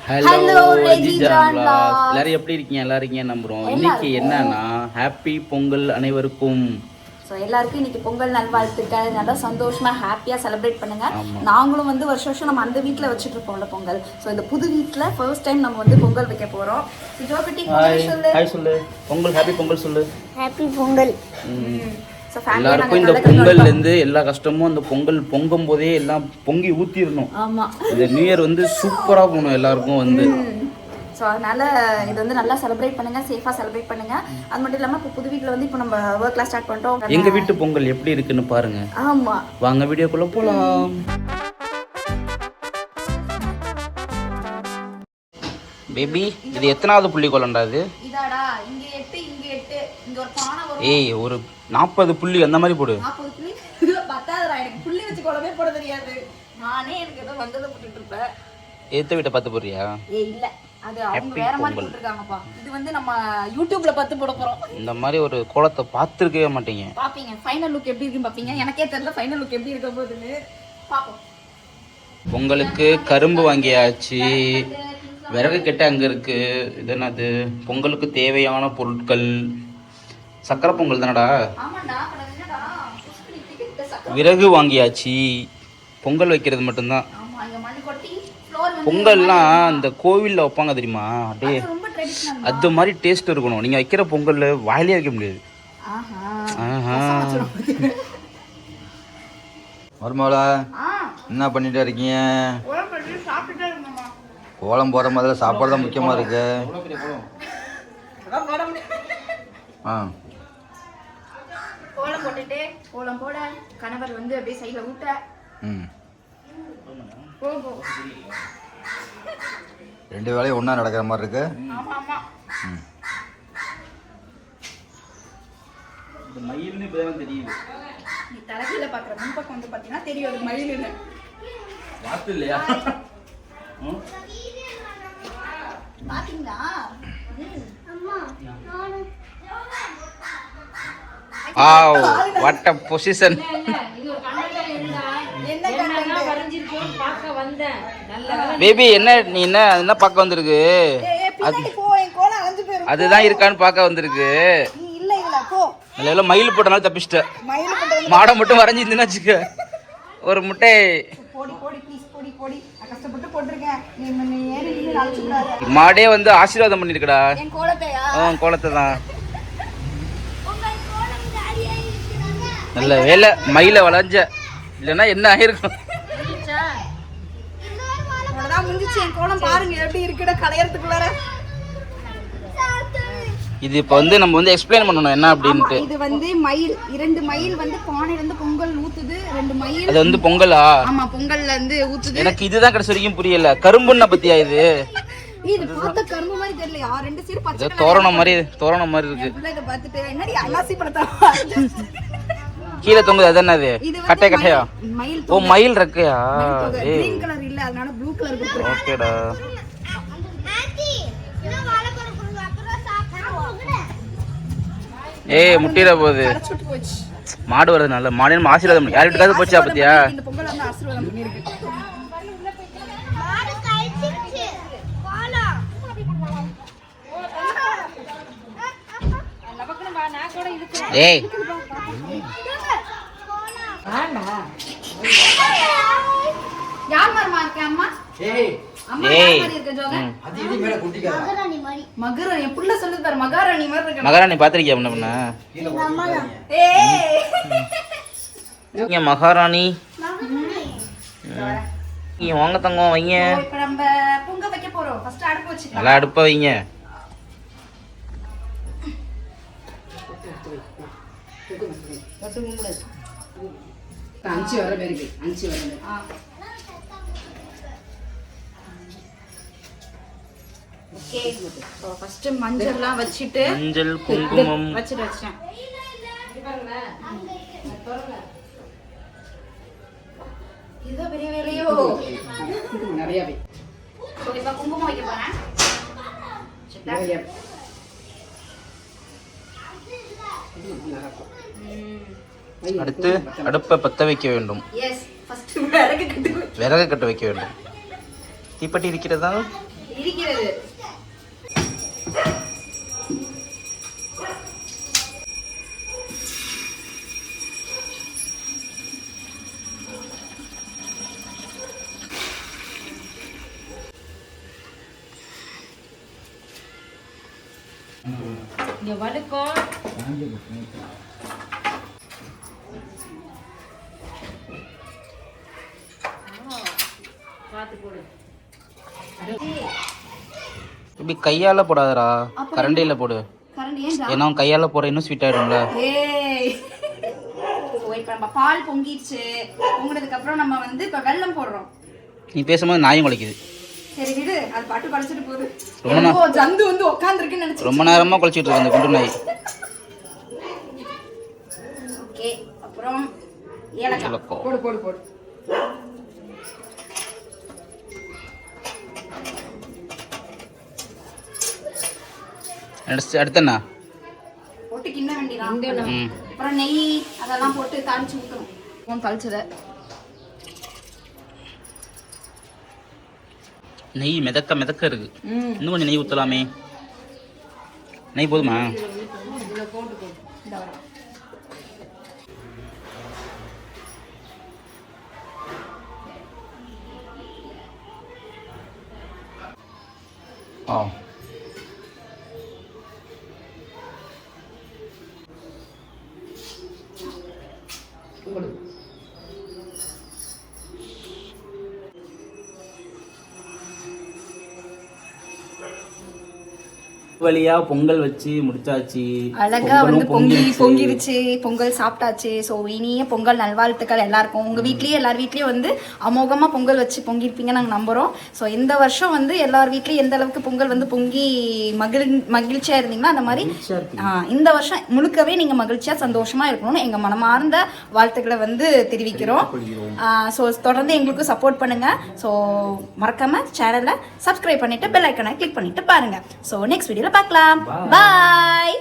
Hello ரெஜிஜான் vlogs. எல்லாரும் எப்படி இருக்கீங்க? எல்லாரும் இருக்கீங்க நம்புறோம். இன்னைக்கு என்னன்னா ஹாப்பி பொங்கல் அனைவருக்கும். ஸோ எல்லாருக்கும் இன்னைக்கு பொங்கல் நல்வாழ்த்துக்கள். நல்லா சந்தோஷமா ஹாப்பியாக செலிப்ரேட் பண்ணுங்க. நாங்களும் வந்து வருஷம் வருஷம் நம்ம அந்த வீட்டில் வச்சுட்டு இருப்போம்ல பொங்கல். ஸோ இந்த புது வீட்டில் ஃபர்ஸ்ட் டைம் நம்ம வந்து பொங்கல் வைக்க போகிறோம். ஹாய் சொல்லு, பொங்கல் ஹாப்பி பொங்கல் சொல்லு. ஹாப்பி பொங்கல். எல்லாருக்கும் இந்த பொங்கல்ல இருந்து எல்லா கஷ்டமும் அந்த பொங்கல் பொங்கும் போதே எல்லாம் பொங்கி ஊத்திடணும். ஆமா, இந்த நியூ இயர் வந்து சூப்பரா போகணும் எல்லாருக்கும் வந்து. ஸோ அதனால இது வந்து நல்லா செலிப்ரேட் பண்ணுங்க, சேஃபாக செலிப்ரேட் பண்ணுங்க. அது மட்டும் இல்லாமல் இப்போ புது வீட்டில் வந்து இப்போ நம்ம ஒர்க்லாம் ஸ்டார்ட் பண்ணிட்டோம். எங்க வீட்டு பொங்கல் எப்படி இருக்குன்னு பாருங்க. ஆமா, வாங்க வீடியோக்குள்ள போலாம். பேபி, இது எத்தனாவது புள்ளி கோலண்டா இது? இதாடா, இங்க 8 இங்க 8 இங்க ஒரு பானை வரும். ஏய், ஒரு 40 புள்ளி அந்த மாதிரி போடு. 40 புள்ளி பத்தாதுடா, எனக்கு புள்ளி வச்சு கோலமே போட தெரியாது. நானே எனக்கு ஏதோ வந்ததை போட்டுட்டு இருப்பேன். ஏத்த வீட்டை பார்த்து போறியா? ஏய் இல்ல, அது அவங்க வேற மாதிரி போட்டுருக்காங்கப்பா. இது வந்து நம்ம யூடியூப்ல பார்த்து போட போறோம். இந்த மாதிரி ஒரு கோலத்தை பார்த்துருக்கவே மாட்டீங்க. பாப்பீங்க, ஃபைனல் லுக் எப்படி இருக்குன்னு பாப்பீங்க. எனக்கே தெரியல ஃபைனல் லுக் எப்படி இருக்க போகுதுன்னு. பாப்போம். பொங்கலுக்கு கரும்பு வாங்கியாச்சு, விறகு கெட்ட அங்கே இருக்கு. இது என்னது? பொங்கலுக்கு தேவையான பொருட்கள். சக்கரை பொங்கல் தானடா. விறகு வாங்கியாச்சு, பொங்கல் வைக்கிறது மட்டும்தான். பொங்கல்லாம் இந்த கோவிலில் வைப்பாங்க தெரியுமா, அப்படியே அது மாதிரி டேஸ்ட் இருக்கணும். நீங்கள் வைக்கிற பொங்கல் வாயிலே வைக்க முடியாது. மருமகளா, என்ன பண்ணிட்டு இருக்கீங்க? கோலம் போகிற மாதிரி சாப்பாடு தான் முக்கியமாக இருக்கு. கோலம் போட்டுட்டு கோலம் போட கணவர் வந்து அப்படியே சைடுல ஊட்ட. ரெண்டு வேலையும் ஒன்றா நடக்கிற மாதிரி இருக்கு. மயில்னு இப்பதான் தெரியுது. நீ தலையில பாக்குற முன்பக்கம் வந்து பாத்தீங்கன்னா தெரியும் அது மயில்னு. பார்த்து இல்லையா? பாத்தீங்களா? What a position. பேபி, என்ன நீ என்ன பார்க்க வந்திருக்கு? அதுதான் இருக்கான்னு பார்க்க வந்திருக்கு. இல்ல மயில் போட்டனால தப்பிச்சிட்ட. மாடை மட்டும் வரைஞ்சிருந்துன்னு வச்சுக்க, ஒரு முட்டை. மாடே வந்து ஆசீர்வாதம் பண்ணிருக்கடா கோலத்தை தான். நல்ல வேலை மயில வளைஞ்ச, இல்லைன்னா என்ன ஆயிருக்கும். இது இப்ப வந்து நம்ம வந்து எக்ஸ்பிளைன் பண்ணணும் என்ன அப்படின்ட்டு. இது வந்து மயில், 2 மயில் வந்து பானையில இருந்து பொங்கல் ஊத்துது. 2 மயில் அது வந்து பொங்கலா? ஆமா, பொங்கல்ல இருந்து ஊத்துது. எனக்கு இதுதான் கடைசி வரைக்கும் புரியல. கரும்புன்னா பத்தியா இது? இது பார்த்த கரும்பு மாதிரி தெரியலையா? 2 சீர் பச்சை தோரணம் மாதிரி இருக்கு. இத பார்த்துட்டு என்னடி அலாசி படத்தா கீழ தொங்குது. அது என்னது? கட்டை கட்டையா? மயில். ஓ, மயில் ரெக்கையா? கிரீன் கலர் இல்ல, அதனால ப்ளூ கலர் கொடுத்துருக்கேன். ஓகேடா. ஏய், முட்டிர போகுது. மாடு வருது. நல்ல மாடு ஆசீர்வாதம் யார்கிட்டயாவது போச்சா பத்தியா? இந்த பொங்கல் வந்து ஆசீர்வாதம் பண்ணிருக்கு. ஏய், யார் மரமா இருக்க அம்மா? ஏய், மகாராணி புள்ள சொல்லுது பாரு, மகாராணி மாதிரி இருக்கு. மகாராணி பாத்திருக்கியா? என்ன பண்ண? ஏய், மகாராணி நீங்க வாங்க தங்கம், வைங்க. இப்போ நம்ம பொங்க வைக்க போறோம். ஃபர்ஸ்ட் அடுப்பு வச்சுக்கலாம். நல்லா அடுப்ப வைங்க. அஞ்சு வர பேருக்கு 5 வரது. ஓகே, சோ ஃபர்ஸ்ட் மஞ்சள்லாம் வச்சிட்டு, மஞ்சள் குங்குமம் வச்சிட்டேன். இது பெரிய வேலையோ நிறையவே. சோ இப்போ குங்குமம் வைக்க போறேன். அடுத்து அடுப்பை பற்ற வைக்க வேண்டும். எஸ், ஃபர்ஸ்ட் விறகு கட்ட வைக்க வேண்டும். தீப்பெட்டி இருக்கிறதா? இருக்கிறது. இங்க வழுக்கும். பார்த்து போடு. இப்படி கையால போடாதடா, கரண்டியில போடு. கரண்டி ஏன் ஏன்னா கையால போற இன்னும் ஸ்வீட் ஆயிடும்ல. ஏய் இப்போ நம்ம பால் பொங்கிடுச்சு. பொங்கினதுக்கு அப்புறம் நம்ம வந்து இப்போ வெல்லம் போடுறோம். நீ பேசும்போது நாயும் குலைக்குது. சரி விடு, அது பாட்டு குலைச்சிட்டு போகுது. ரொம்ப ஜந்து வந்து உட்காந்துருக்குன்னு நினைச்சு ரொம்ப நேரமா குலைச்சிட்டு இருக்கு அந்த குண்டு நாய். ஓகே, அப்புறம் ஏலக்காய் போடு போடு போடு. அடுத்து என்ன போட்டு கிண்ண வேண்டியதான். அப்புறம் நெய் அதெல்லாம் போட்டு தாளிச்சு ஊற்றணும். தாளிச்சதை நெய் மிதக்க மிதக்க இருக்கு. இன்னும் கொஞ்சம் நெய் ஊற்றலாமே. நெய் போதுமா? ஆ வழியா பொங்கல் வச்சு முடிச்சாச்சு. அழகா வந்து பொங்கிருச்சு. பொங்கல் சாப்பிட்டாச்சு. ஸோ இனிய பொங்கல் நல்வாழ்த்துக்கள் எல்லாருக்கும். உங்க வீட்லயே எல்லார் வீட்லயும் வந்து அமோகமா பொங்கல் வச்சு பொங்கிருப்பீங்க நாங்க நம்புறோம். ஸோ இந்த வருஷம் வந்து எல்லார் வீட்லயும் எந்த அளவுக்கு பொங்கல் வந்து பொங்கி மகிழ்ச்சியா இருந்தீங்கன்னா அந்த மாதிரி இந்த வருஷம் முழுக்கவே நீங்க மகிழ்ச்சியா சந்தோஷமா இருக்கணும்னு எங்க மனமார்ந்த வாழ்த்துக்களை வந்து தெரிவிக்கிறோம். ஸோ தொடர்ந்து எங்களுக்கு சப்போர்ட் பண்ணுங்க. ஸோ மறக்காம சேனலை சப்ஸ்கிரைப் பண்ணிட்டு பெல் ஐக்கனை கிளிக் பண்ணிட்டு பாருங்க. ஸோ நெக்ஸ்ட் வீடியோல பார்க்கலாம். பாய்.